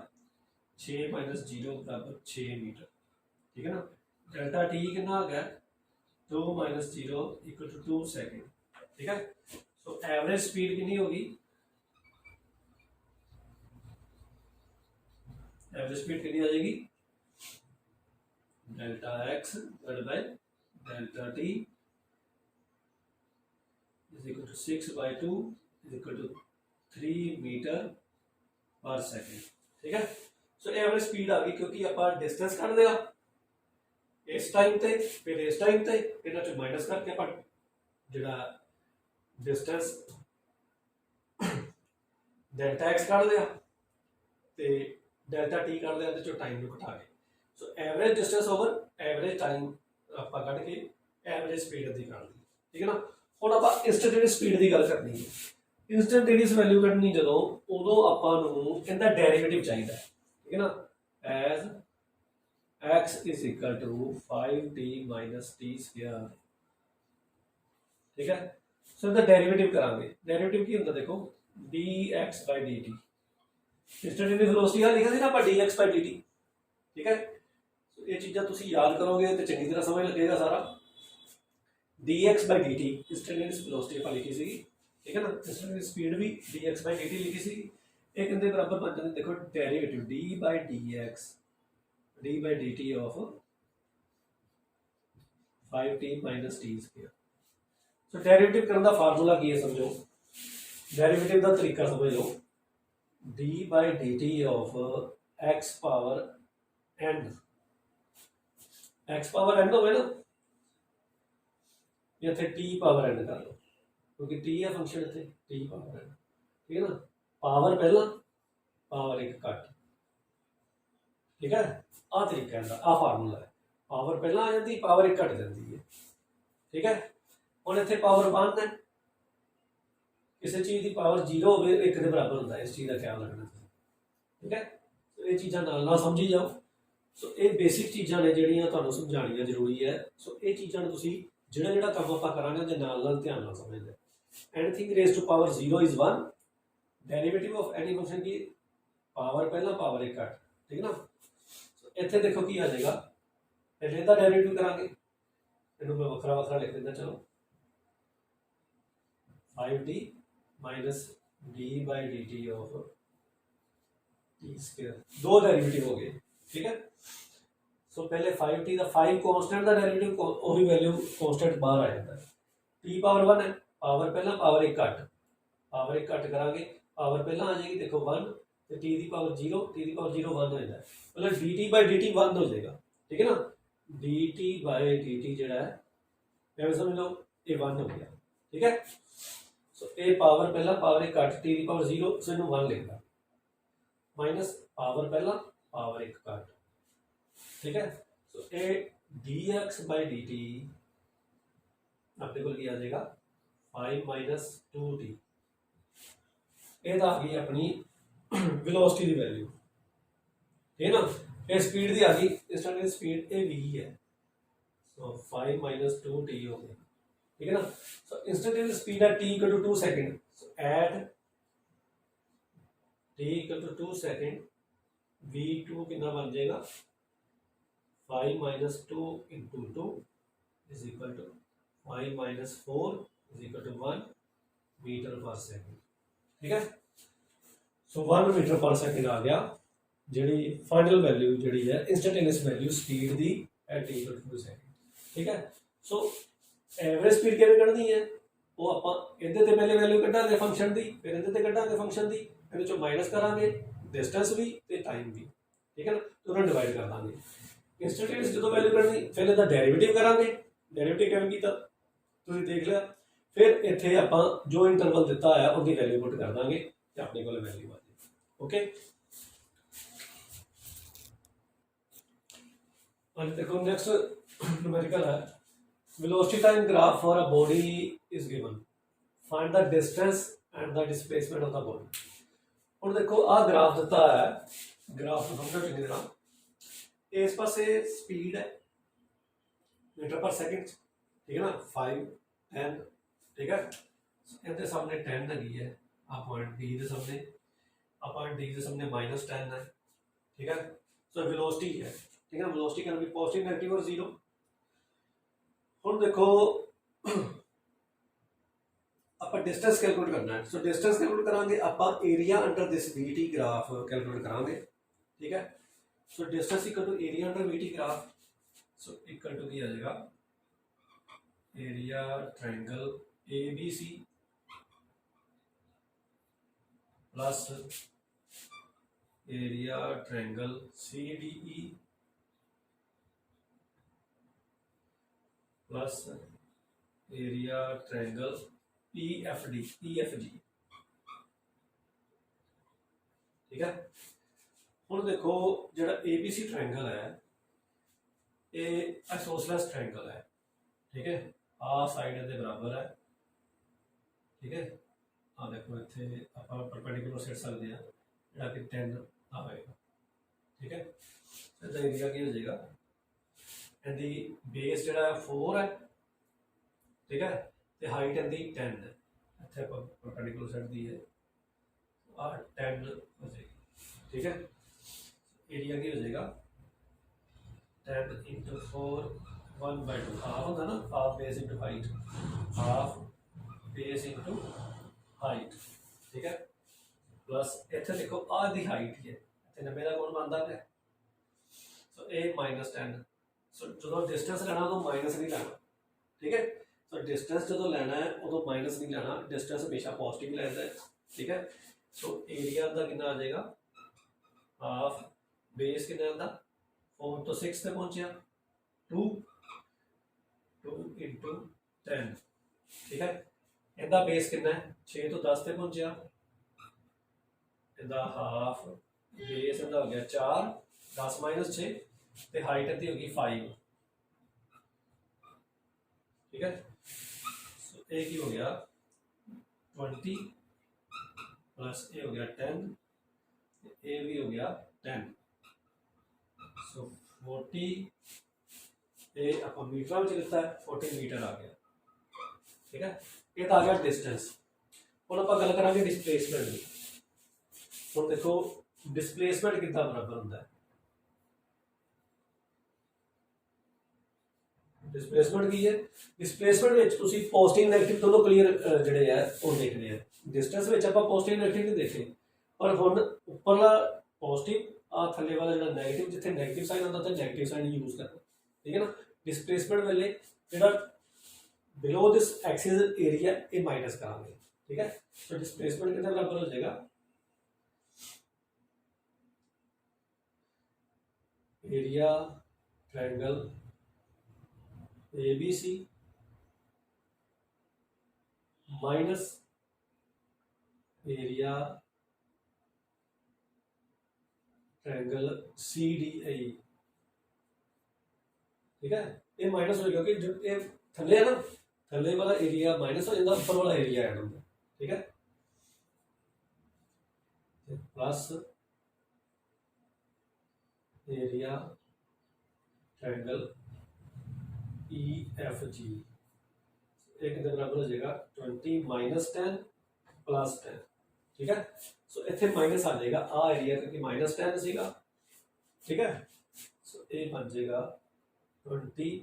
6 माइनस 0 बराबर 6 मीटर, ठीक है ना। डेल्टा टी कितना आ गया 2 माइनस 0 इक्वल टू 2 सेकेंड, ठीक है। सो एवरेज स्पीड कितनी होगी, एवरेज स्पीड कितनी आ जाएगी delta x divided by delta T is equal to 6/2 is equal to 3 metre per second, ठीक है। सो एवरेज स्पीड आ गई क्योंकि आप डिस्टेंस कट देगा इस टाइम ते, फिर इस टाइम ते इन्हां चों माइनस करके आप जिहड़ा डिस्टेंस डेल्टा एक्स कट दिया ते डेल्टा टी कट दिया चो टाइम को घटा के, so average distance over average time आप कट के एवरेज स्पीड दी कर दी, ठीक है ना। हुण आप इंस्टेंटेनियस स्पीड की गल करनी है, इंस्टेंटेनियस वैल्यू कढनी जदों उदों आपां नूं इहदा डेरिवेटिव चाहिदा, ठीक है ना, as x is equal to 5t minus t square, ठीक है। सो इहदा डेरिवेटिव करांगे, डेरिवेटिव की हुंदा देखो dx by dt, instantaneous velocity आ लिखा सी ना आप dx by dt, ठीक है। सो ये चीज़ां तुसीं याद करोगे तो चंगी तरह समझ लगेगा सारा। dx by dt instantaneous velocity आप लिखी सी, ठीक है ना, इंस्टेंटेनियस स्पीड भी dx by dt लिखी सी, ये कितने बराबर बन जाते देखो derivative d by dx d by dt of 5t minus t square। So derivative करने का फार्मूला की है समझो, डेरिवेटिव का तरीका समझ लो, d by dt of x power n, x power n होवे ना, या थे t power n कर लो क्योंकि t है फंक्शन इतने t power n, ठीक है ना, पावर पहला पावर एक घट, ठीक है, आ तरीका है आ फार्मूला है, पावर पहला आ जाती पावर एक घट जाती है, ठीक है। हुण इत्थे पावर 1 है, किसी चीज़ की पावर 0 हो एक के बराबर होता है, इस चीज़ का ख्याल रखना, ठीक है। तो ये चीज़ां नाल समझी जाओ। सो ये बेसिक चीज़ां ने जिहड़ियां तुहानूं समझाणियां जरूरी है। सो ये चीज़ां नूं तुसीं जिहड़ा जिहड़ा काम आपां करांगे उहदे नाल ध्यान नाल समझदे, anything raise to power 0 is 1, derivative of any function की पावर पहला पावर एक घट, ठीक है ना। इतने देखो की आ जाएगा, पहले इसका डेरिवेटिव करांगे, इन्हों मैं वखरा वखरा लिख देना, चलो 5d minus D by d T of T square, दो डेरिवेटिव हो गए, ठीक है। सो पहले 5t का 5 कांस्टेंट का डेरिवेटिव वही वैल्यू कांस्टेंट बाहर आ जाता है, t पावर 1 है, पावर पहला पावर एक घट, पावर एक घट करांगे, पावर पहला आ जाएगी देखो 1, तो t की पावर 0, t की पावर 0 1 हो जाता है, मतलब dt बाई dt 1 हो जाएगा, ठीक है ना। dt बाई dt जड़ा है मैं समझ लो ये 1 हो गया, ठीक है। सो ए पावर पहला पावर एक घट, t की पावर 0, सो इन्हों 1 लिखा, माइनस पावर पहला पावर एक घट, ठीक है। सो ए dx बाई dt अपने को आ जाएगा 5 माइनस 2t, ये आ गई अपनी वेलोसिटी की वैल्यू, ठीक है ना। ये स्पीड की आ गई, इंस्टेंटेनियस स्पीड ए v है, सो 5 माइनस 2t हो गया, ठीक है ना। सो इंस्टेंटेनियस स्पीड है t equal to 2 second, so at t equal to 2 second v2 कितना बन जाएगा 5 minus 2 into 2 is equal to 5 minus 4 is equal to 1 metre per second, ठीक है। सो 1 मीटर पर सेकंड आ गया जी फाइनल वैल्यू जी है instantaneous value speed की at t equal to 2 second, ठीक है। सो एवरेज स्पीड किਵੇਂ ਕੱਢਣੀ है वो ਆਪਾਂ ਇਹਦੇ ਤੇ ਪਹਿਲੇ ਵੈਲਿਊ ਕੱਢਾਂਗੇ ਫੰਕਸ਼ਨ ਦੀ, ਫਿਰ ਇਹਦੇ ਤੇ ਕੱਢਾਂਗੇ ਫੰਕਸ਼ਨ ਦੀ, ਇਹਦੇ ਚੋਂ ਮਾਈਨਸ ਕਰਾਂਗੇ डिस्टेंस भी ਤੇ टाइम भी, ठीक है ना, तो उन्हें डिवाइड कर देंगे। इंस्टेंटेनियस जो वैल्यू करनी फिर इसका डेरिवेटिव करांगे, डेरिवेटिव किवें कीता तुसीं देख लिया, फिर इत्थे आपां जो इंटरवल दिता है उसकी वैल्यू पुट कर देंगे ते अपने कोल वैल्यू आ जाएगी, ओके। और देखो नेक्स्ट न्यूमेरिकल है, velocity time graph for a body is given, find the distance and the displacement of the body. और देखो आ ग्राफ दिता है, ग्राफ को समझो चंगी तरह, इस पासे स्पीड है मीटर पर सेकंड, ठीक है ना, 5 10, ठीक है। इसके सामने 10 लगी है, आ पॉइंट बी के सामने, आ पॉइंट डी के सामने -10 है, ठीक है। सो वेलोसिटी है, ठीक है, velocity can be positive negative और 0। हुण देखो आप डिस्टेंस कैलकुलेट करना है, सो डिस्टेंस कैलकुलेट करांगे आप area under this vt graph calculate करांगे, ठीक है। So distance equal to area under vt graph, so equal to की आ जाएगा area triangle A B C plus area triangle C D E plus area triangle EFD EFG, ठीक है। हुण देखो जिहड़ा ABC ट्रायंगल है ये आइसोसेलेस ट्रायंगल है, ठीक है, आ साइड इहदे बराबर है, ठीक है। आ देखो इत्थे आपां परपेंडिकुलर सेट सकदे हां जिहड़ा कि 10 आवेगा, ठीक है। इहदा एरिया की हो जाएगा, इहदी बेस जिहड़ा 4 है, ठीक है, ਤੇ ਹਾਈਟ ਇਹਦੀ 10 है, ਇੱਥੇ परपेंडिकुलर सेट दी है आ 10 हो जाएगी, ठीक है। एरिया की हो जाएगा 10 इंटू 4 1/2, हाफ होता ना, half base into height, half base into height, ठीक है। प्लस इतने देखो आ दी हाइट है, इतने 90 का कौन बनता है, सो ए -10, सो जो डिस्टेंस लेना तो माइनस नहीं लेना, ठीक है। तो डिस्टेंस जो लेना है उदो माइनस नहीं लेना, डिस्टेंस हमेशा पॉजिटिव लेना है, ठीक है। सो एरिया का कितना आ जाएगा हाफ बेस कितना आता 4 तो 6 पे पहुंचे 2 इंटू 10, ठीक है। इहदा बेस कितना है 6 तो 10 पे पहुंचा, इहदा हाफ बेस इहदा हो गया 4 10 माइनस 6 ते हाइट इहदी होगी 5, ठीक है। एक ही हो गया 20 प्लस ए हो गया 10, ए भी हो गया 10, सो 40 ए अपन मीटर में लिखता है 40 मीटर आ गया, ठीक है, ये तो आ गया डिस्टेंस। ਹੁਣ ਆਪਾਂ ਗੱਲ ਕਰਾਂਗੇ ਡਿਸਪਲੇਸਮੈਂਟ ਦੀ। ਹੁਣ ਦੇਖੋ ਡਿਸਪਲੇਸਮੈਂਟ ਕਿੱਦਾਂ ਬਰਾਬਰ ਹੁੰਦਾ ਹੈ। डिस्प्लेसमेंट की है, डिस्प्लेसमेंट ਵਿੱਚ ਤੁਸੀਂ ਪੋਜ਼ਿਟਿਵ ਨੈਗੇਟਿਵ ਦੋਨੋਂ ਕਲੀਅਰ ਜਿਹੜੇ ਆ ਉਹ ਦੇਖਣੇ ਆ। ਡਿਸਟੈਂਸ ਵਿੱਚ ਆਪਾਂ ਪੋਜ਼ਿਟਿਵ ਨੈਗੇਟਿਵ ਨਹੀਂ ਦੇਖੇ, ਪਰ ਹੁਣ ਉੱਪਰਲਾ ਪੋਜ਼ਿਟਿਵ ਆ ਥੱਲੇ ਵਾਲਾ ਜਿਹੜਾ ਨੈਗੇਟਿਵ, ਜਿੱਥੇ ਨੈਗੇਟਿਵ ਸਾਈਨ ਹੁੰਦਾ ਤਾਂ ਨੈਗੇਟਿਵ ਸਾਈਨ ਯੂਜ਼ ਕਰਨਾ, ਠੀਕ ਹੈ ਨਾ। ਡਿਸਪਲੇਸਮੈਂਟ ਵੇਲੇ ਜਿਹੜਾ ਬਿਲੋ ਦਿਸ ਐਕਸਿਸ ਏਰੀਆ ਇਹ ਮਾਈਨਸ ਕਰਾਂਗੇ, ठीक है। तो डिस्प्लेसमेंट कितना बराबर हो जाएगा, area triangle ABC minus area triangle CDE, ठीक है। ये माइनस हो गया क्योंकि जो ये थल्ले है ना, थल्ले वाला एरिया माइनस हो जाता, ऊपर वाला एरिया ऐड होता, ठीक है। प्लस एरिया ट्रायंगल EFG एक बराबर हो जाएगा 20 माइनस 10 प्लस 10, ठीक है। सो इतने माइनस आ जाएगा आ एरिया क्योंकि माइनस 10 सीगा, ठीक है। सो ये बन जाएगा 20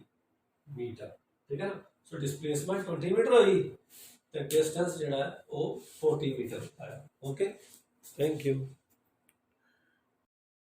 मीटर, ठीक है ना। सो डिस्प्लेसमेंट 20 मीटर होगी तो डिस्टेंस जो है वो 40 मीटर आया। Okay, thank you.